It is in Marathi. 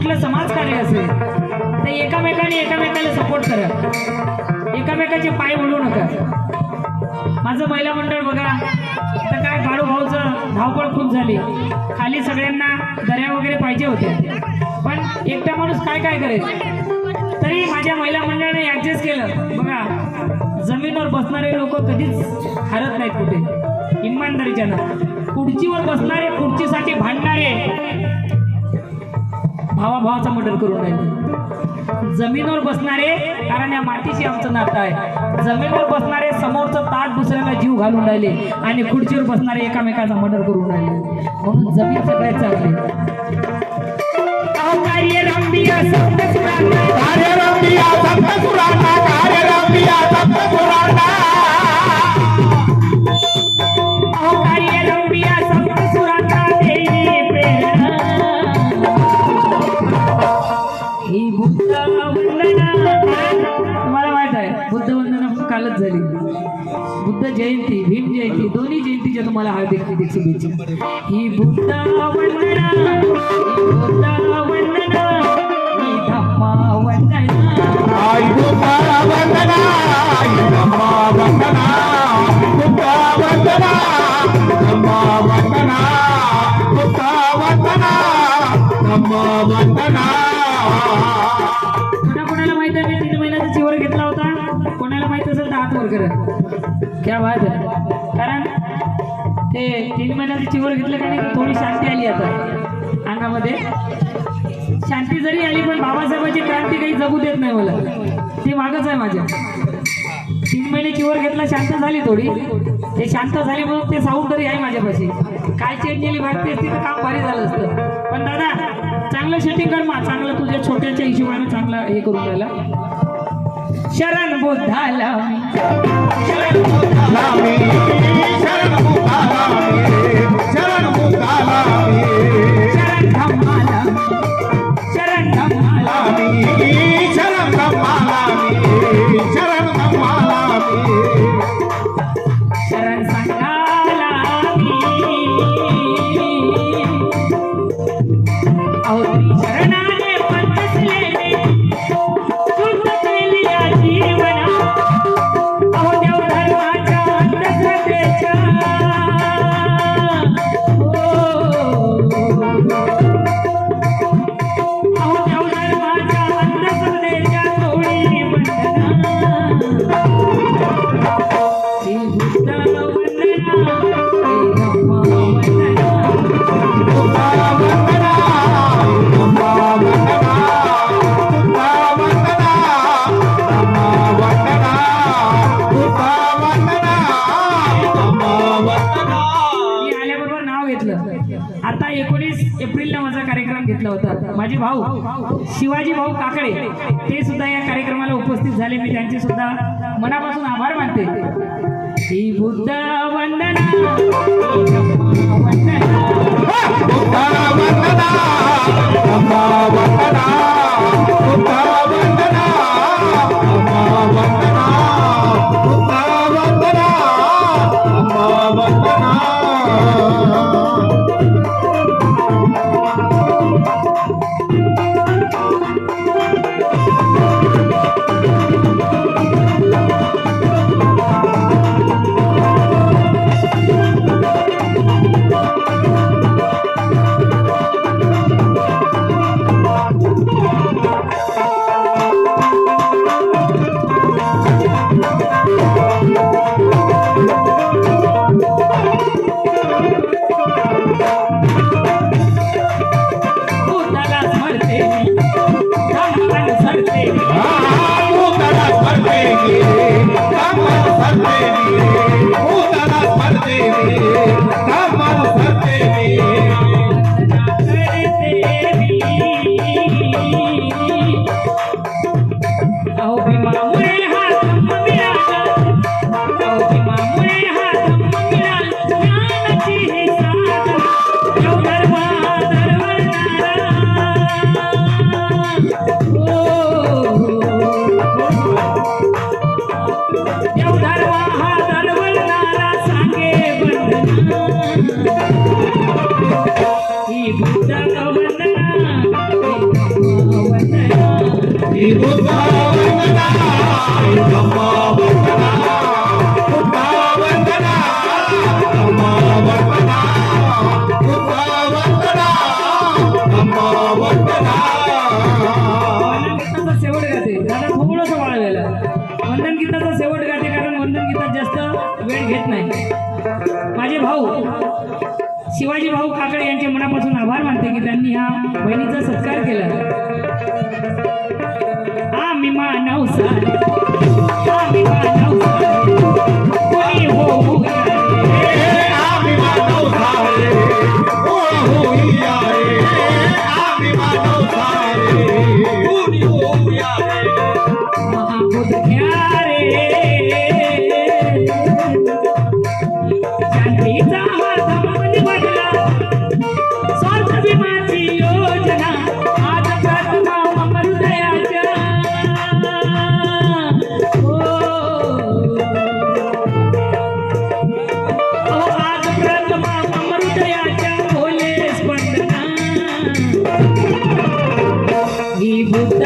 कुठलं समाजकार्य असेल तर एकामेकाला सपोर्ट करा, एकामेकाचे पाय ओढू नका. माझं महिला मंडळ बघा, आता काय भाऊचं धावपळ खूप झाली. खाली सगळ्यांना दर्या वगैरे पाहिजे होत्या, पण एकटा माणूस काय करेल. तरी माझ्या महिला मंडळाने ऍडजस्ट केलं. बघा, जमिनीवर बसणारे लोक कधीच हरत नाहीत कुठे, इमानदारीच्यानं. खुर्चीवर बसणारे, खुर्चीसाठी भांडणारे भावाचा मर्डर करून राहिले. जमिनीवर बसणारे, कारण या मातीशी आमचं नातं आहे, जमिनीवर बसणारे समोरचं ताट दुसऱ्याला जीव घालून राहिले आणि खुर्चीवर बसणारे एकामेकाचा मर्डर करून राहिले. म्हणून जमीन सगळ्यात चांगली. कार्य रंबिया सप्त सुरांना, कार्य रंबिया सप्त सुरांना, कार्य रंबिया सप्त सुरांना, कार्य रंबिया सप्त सुरांना देई प्रेरणा. ही बुद्ध वंदना, तुम्हाला माहित आहे बुद्ध वंदना कालच झाली. बुद्ध जयंती, भीम जयंती, दोन्ही जयंतीच्या तुम्हाला हार्दिक शुभेच्छा. ही बुद्ध वंदना, ही बुद्ध वंदना, ही धम्मा वंदना, आई बुद्ध वंदना, आई धम्मा वंदना, बुद्ध वंदना, धम्मा वंदना, बुद्ध वंदना, धम्मा वंदना. कोणाला माहित आहे मी 3 महिन्याचा चिवर घेतला होता? कोणाला माहित असेल तर हात वर करा. क्या बात आहे. कारण ते 3 महिन्याचे चिवर घेतलं का नाही, थोडी शांती आली आता अंगामध्ये. शांती जरी आली पण बाबासाहेबांची क्रांती काही जगू देत नाही मला, ती मागच आहे माझ्या. 3 महिने चिवर घेतला, शांत झाली थोडी. ते शांत झाली म्हणून ते साऊंड तरी आहे माझ्यापाशी. काय चेंजली भारतीय असती तर काम भारी झालं असतं. पण दादा चांगलं शूटिंग कर मा, चांगलं तुझ्या छोट्याच्या हिशोबाने चांगला हे करून राहिला. शरण बुद्धाला, शरण बुद्धाला, शरण बुद्धाला, शरण बुद्धाला, शरण धम्माला, शरण धम्माला, शरण धम्माला, शरण धम्माला, शरण संघाला. अहो शरणाने पंचसलेने शुद्ध केली या जीवना. अहो देव धर्माच्या अंधश्रद्धेच्या, अहो देव धर्माच्या अंधश्रद्धेच्या तोडी बंधना. ही बुद्ध वंदना, ही धम्मा वंदना, बुद्ध वंदना, धम्मा वंदना, बुद्ध वंदना, धम्मा वंदना, बुद्ध वंदना, धम्मा वंदना. मी आल्याबरोबर नाव घेतलं. आता 19 एप्रिलला माझा कार्यक्रम घेतला होता. माझे भाऊ शिवाजी भाऊ काकडे ते सुद्धा या कार्यक्रमाला उपस्थित झाले. मी त्यांचे सुद्धा मनापासून आभार मानते. ही बुद्ध वंदना, ही धम्मा वंदना, बुद्ध वंदना, धम्मा वंदना, बुद्ध वंदना, धम्मा वंदना, बुद्ध वंदना, धम्मा वंदना. ही बुद्ध वंदना धम्म वंदना बुद्ध वंदना धम्म वंदना बुद्ध वंदना धम्म वंदना वंदन गीताचा शेवट गाते दादा थोडंसं वाढवेल वंदन गीताचा शेवट गाते कारण वंदन गीतात जास्त वेळ घेत नाही माझे भाऊ शिवाजी भाऊ काकडे यांचे मनापासून आभार मानते की त्यांनी ह्या बहिणीचा सत्कार केला आम्ही मानव सारे आम्ही मानव सारे कोणी होऊ आम्ही मानव सारे कोण होऊया रे आम्ही मानव सारे कोणी होऊया रे महाबुद्ध घ्या रे शांतीचा हा धम्ममध्ये वाटला स्वार्थ विमाची योजना आज प्रार्थना अमृदयाच्या आज प्रार्थना अमृदयाच्या बोले स्पंदना ही बुद्ध